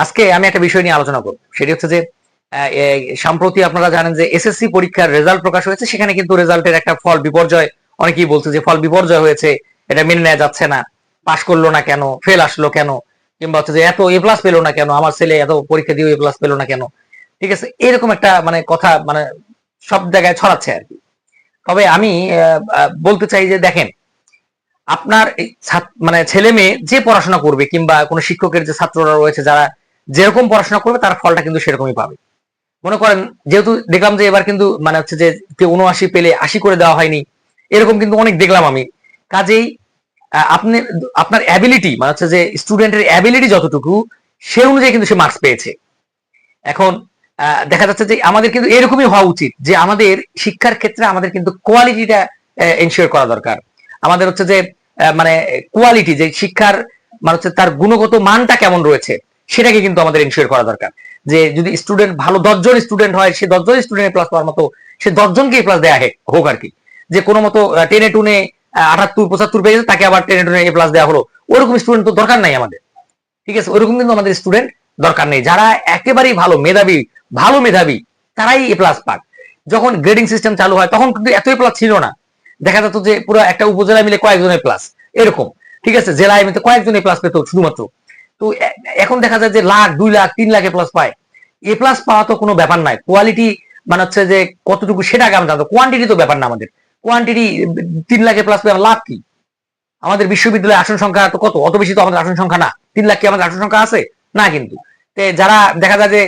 আজকে আমি একটা বিষয় নিয়ে আলোচনা করব, সেটি হচ্ছে যে সম্প্রতি আপনারা জানেন যে এসএসসি পরীক্ষার রেজাল্ট প্রকাশ হয়েছে। সেখানে কিন্তু রেজাল্টের একটা ফল বিপর্যয়, অনেকেই বলছে যে ফল বিপর্যয় হয়েছে, এটা মেনে নেওয়া যাচ্ছে না, পাশ করলো না কেন, ফেল আসলো কেন, কিংবা হচ্ছে যে এত এ প্লাস পেলো না কেন, আমার ছেলে এত পরীক্ষা দিয়ে এ প্লাস পেলো না কেন। ঠিক আছে, এরকম একটা কথা সব জায়গায় ছড়াচ্ছে আর কি। তবে আমি বলতে চাই যে দেখেন, আপনার ছেলে মেয়ে যে পড়াশোনা করবে, কিংবা কোনো শিক্ষকের যে ছাত্ররা রয়েছে যারা যেরকম পড়াশোনা করবে তার ফলটা কিন্তু সেরকমই পাবে। মনে করেন, যেহেতু দেখলাম যে এবার কিন্তু হচ্ছে যে ৭৯ পেলে ৮০ করে দেওয়া হয়নি, এরকম কিন্তু অনেক দেখলাম আমি। কাজেই আপনি আপনার অ্যাবিলিটি হচ্ছে যে স্টুডেন্টের অ্যাবিলিটি যতটুকু, সে অনুযায়ী কিন্তু সে মার্কস পেয়েছে। এখন দেখা যাচ্ছে যে আমাদের কিন্তু এরকমই হওয়া উচিত যে আমাদের শিক্ষার ক্ষেত্রে আমাদের কিন্তু কোয়ালিটিটা এনশিওর করা দরকার। আমাদের হচ্ছে যে কোয়ালিটি, যে শিক্ষার হচ্ছে তার গুণগত মানটা কেমন রয়েছে, সেটাকে কিন্তু আমাদের এনশিওর করা দরকার। যে যদি স্টুডেন্ট ভালো ১০ জন স্টুডেন্ট হয়, সে ১০ জন স্টুডেন্ট প্লাস পাওয়ার মতো সে ১০ জনকে প্লাস দেয়া হোক আর কি। যে কোনো মতো টেনে টুনে ৭৮ ৭৫ পেয়ে গেছে, তাকে আবার টেনে টুনে এ প্লাস দেওয়া হলো, ওরকম স্টুডেন্ট তো দরকার নাই আমাদের। ঠিক আছে, ওইরকম কিন্তু আমাদের স্টুডেন্ট দরকার নেই। যারা একেবারেই ভালো মেধাবী তারাই এ প্লাস পাক। যখন গ্রেডিং সিস্টেম চালু হয় তখন কিন্তু এত এ প্লাস ছিল না, দেখা যেত যে পুরো একটা উপজেলা মিলে কয়েকজনের প্লাস এরকম। ঠিক আছে, জেলায় মিলে কয়েকজন এ প্লাস পেত শুধুমাত্র। তো এখন দেখা যায় যে লাখ ২ লাখ ৩ লাখ এ প্লাস পায়। এ প্লাস পাওয়া তো কোনো ব্যাপার নয়, কোয়ালিটি হচ্ছে যে কতটুকু সেটা আগে আমরা জানতো, কোয়ান্টিটি তো ব্যাপার না আমাদের। কোয়ান্টিটি ৩ লাখ এ প্লাস পেয়ে লাভ কি? আমাদের বিশ্ববিদ্যালয়ের আসন সংখ্যা তো কত, অত বেশি তো আমাদের আসন সংখ্যা না। ৩ লাখ কি আমাদের আসন সংখ্যা আছে? না কিন্তু। যারা দেখা যায় যে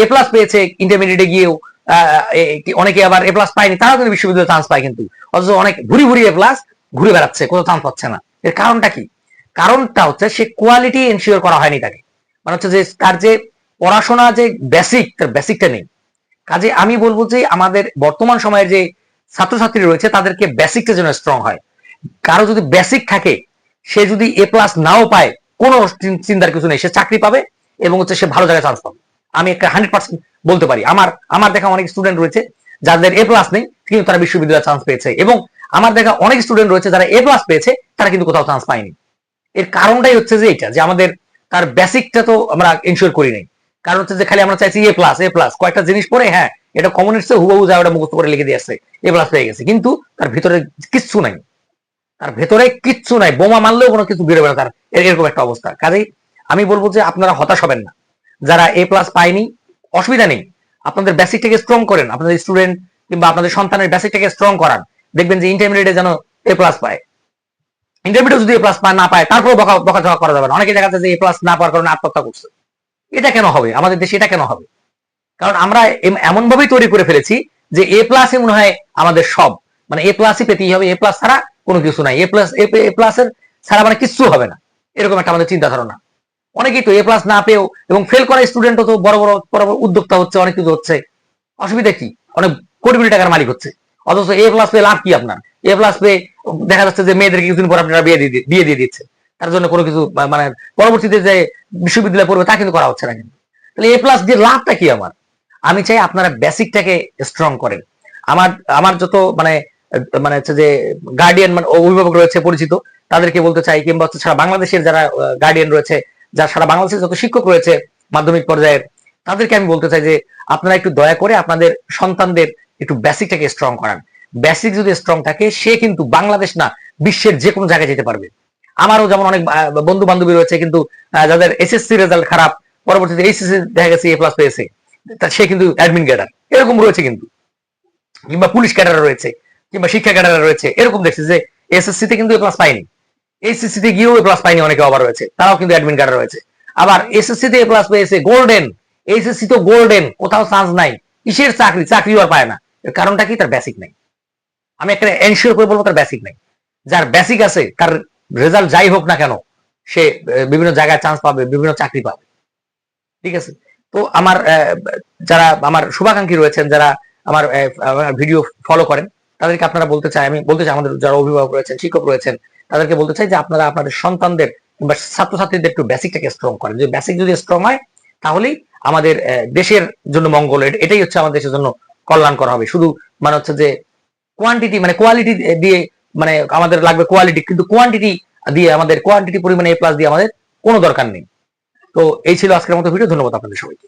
এ প্লাস পেয়েছে ইন্টারমিডিয়েটে গিয়েও, অনেকে আবার এ প্লাস পায়নি, তারাও কিন্তু বিশ্ববিদ্যালয়ে চান্স পায় কিন্তু। অথচ অনেক ভুরি এ প্লাস ঘুরে বেড়াচ্ছে, কোথাও চান্স পাচ্ছে না। এর কারণটা কি? কারণটা হচ্ছে সে কোয়ালিটি এনশিওর করা হয়নি তাকে। হচ্ছে যে তার যে পড়াশোনা যে বেসিক, তার বেসিকটা নেই। কাজে আমি বলবো যে আমাদের বর্তমান সময়ের যে ছাত্রছাত্রী রয়েছে তাদেরকে বেসিকটা যেন স্ট্রং হয়। কারো যদি বেসিক থাকে, সে যদি এ প্লাস নাও পায়, কোনো চিন্তার কিছু নেই, সে চাকরি পাবে এবং হচ্ছে সে ভালো জায়গায় চান্স পাবে। আমি একটা 100% বলতে পারি। আমার দেখা অনেক স্টুডেন্ট রয়েছে যাদের এ প্লাস নেই, কিন্তু তারা বিশ্ববিদ্যালয়ে চান্স পেয়েছে। এবং আমার দেখা অনেক স্টুডেন্ট রয়েছে যারা এ প্লাস পেয়েছে, তারা কিন্তু কোথাও চান্স পায়নি। এর কারণটাই হচ্ছে যে এটা, যে আমাদের তার বেসিকটা তো আমরা এনশিওর করি নাই। কারণ হচ্ছে যে খালি আমরা চাইছি এ প্লাস কয়েকটা জিনিস পড়ে, হ্যাঁ এটা কমন এসছে, হুবহু যায় ওটা মুখস্থ করে লিখে দিয়ে আসছে, এ প্লাস পেয়ে গেছে, কিন্তু তার ভিতরে কিচ্ছু নাই। তার ভেতরে কিচ্ছু নাই, বোমা মারলেও কোনো কিছু বেরোবে না তার, এরকম একটা অবস্থা। কাজেই আমি বলবো যে আপনারা হতাশ হবেন না। যারা এ প্লাস পায়নি, অসুবিধা নেই, আপনাদের বেসিকটাকে স্ট্রং করেন, আপনাদের স্টুডেন্ট কিংবা আপনাদের সন্তানের বেসিকটাকে স্ট্রং করান। দেখবেন যে ইন্টারমিডিয়েটে যেন এ প্লাস পায়। ইন্টারমিডিয়েট যদি এ প্লাস না পায়, তারপরে বকাঝকা করা যাবে না। অনেকে দেখা যাচ্ছে যে এ প্লাস না পাওয়ার কারণে আত্মহত্যা করছে। এটা কেন হবে আমাদের দেশে? এটা কেন হবে? কারণ আমরা এমন ভাবেই তৈরি করে ফেলেছি যে এ প্লাসই মনে হয় আমাদের সব, এ প্লাসই পেতেই হবে, এ প্লাস ছাড়া কোনো কিছু নাই, এ প্লাসের ছাড়া কিচ্ছু হবে না, এরকম একটা আমাদের চিন্তা ধারণা। অনেকেই তো এ প্লাস না পেয়েও এবং ফেল করা স্টুডেন্টও তো বড় বড় উদ্যোক্তা হচ্ছে, অনেক কিছু হচ্ছে। অসুবিধা কি? অনেক কোটি কোটি টাকার মালিক হচ্ছে। অথচ এ প্লাস পেয়ে লাভ কি আপনার? এ প্লাস পেয়ে দেখা যাচ্ছে যে মেয়েদেরকে কিছুদিন পর আপনারা বিয়ে দিয়ে দিচ্ছে, তার জন্য কোনো কিছু পরবর্তীতে যে বিশ্ববিদ্যালয়ে পড়বে তা কিন্তু করা হচ্ছে না। কিন্তু তাহলে এ প্লাস দিয়ে লাভটা কি আমার? আমি চাই আপনারা বেসিকটাকে স্ট্রং করেন। আমার আমার যত হচ্ছে যে গার্ডিয়ান অভিভাবক রয়েছে পরিচিত, তাদেরকে বলতে চাই, কিংবা হচ্ছে সারা বাংলাদেশের যারা গার্ডিয়ান রয়েছে, যারা সারা বাংলাদেশের যত শিক্ষক রয়েছে মাধ্যমিক পর্যায়ের, তাদেরকে আমি বলতে চাই যে আপনারা একটু দয়া করে আপনাদের সন্তানদের একটু বেসিকটাকে স্ট্রং করান। বেসিক যদি স্ট্রং থাকে, সে কিন্তু বাংলাদেশ না বিশ্বের যে কোনো জায়গায় যেতে পারবে। আমারও যেমন অনেক বন্ধু বান্ধবী রয়েছে, কিন্তু যাদের এসএসসি রেজাল্ট খারাপ, পরবর্তীতে এইচএসসি দেখা গেছে এ প্লাস পেয়েছে, সে কিন্তু অ্যাডমিন ক্যাডার এরকম রয়েছে কিন্তু, কিংবা পুলিশ ক্যাডার রয়েছে, কিংবা শিক্ষা ক্যাডার রয়েছে, এরকম দেখছি যে এসএসসি তে কিন্তু এ প্লাস পায়নি, এইচএসসি তে গিয়েও এ প্লাস পায়নি, অনেকে আবার রয়েছে, তারাও কিন্তু অ্যাডমিন ক্যাডার রয়েছে। আবার এসএসসি তে এ প্লাস পেয়েছে, গোল্ডেন। এইচএসসি তো গোল্ডেন, কোথাও চান্স নাই, কিসের চাকরিও আর পায় না। এর কারণটা কি? তার বেসিক নাই। আমি একটা এনশিওর করে বলবো তার বেসিক নাই। যার বেসিক আছে, তার রেজাল্ট যাই হোক না কেন, সে বিভিন্ন জায়গায় চান্স পাবে, বিভিন্ন চাকরি পাবে। ঠিক আছে, তো আমার যারা আমার শুভাকাঙ্ক্ষী রয়েছেন, যারা আমার ভিডিও ফলো করেন, তাদেরকে আপনারা আমি বলতে চাই, আমাদের যারা অভিভাবক রয়েছেন, শিক্ষক রয়েছেন, তাদেরকে বলতে চাই যে আপনারা আপনাদের সন্তানদের কিংবা ছাত্রছাত্রীদের একটু বেসিকটাকে স্ট্রং করেন। যে বেসিক যদি স্ট্রং হয়, তাহলেই আমাদের দেশের জন্য মঙ্গল, এটাই হচ্ছে আমাদের দেশের জন্য কল্যাণ করা হবে। শুধু হচ্ছে যে কোয়ান্টিটি কোয়ালিটি দিয়ে, আমাদের লাগবে কোয়ালিটি, কিন্তু কোয়ান্টিটি দিয়ে আমাদের কোয়ান্টিটি পরিমাণে এ প্লাস দিয়ে আমাদের কোনো দরকার নেই। তো তো এই ছিল আজকের মতো ভিডিও। ধন্যবাদ আপনাদের সবাইকে।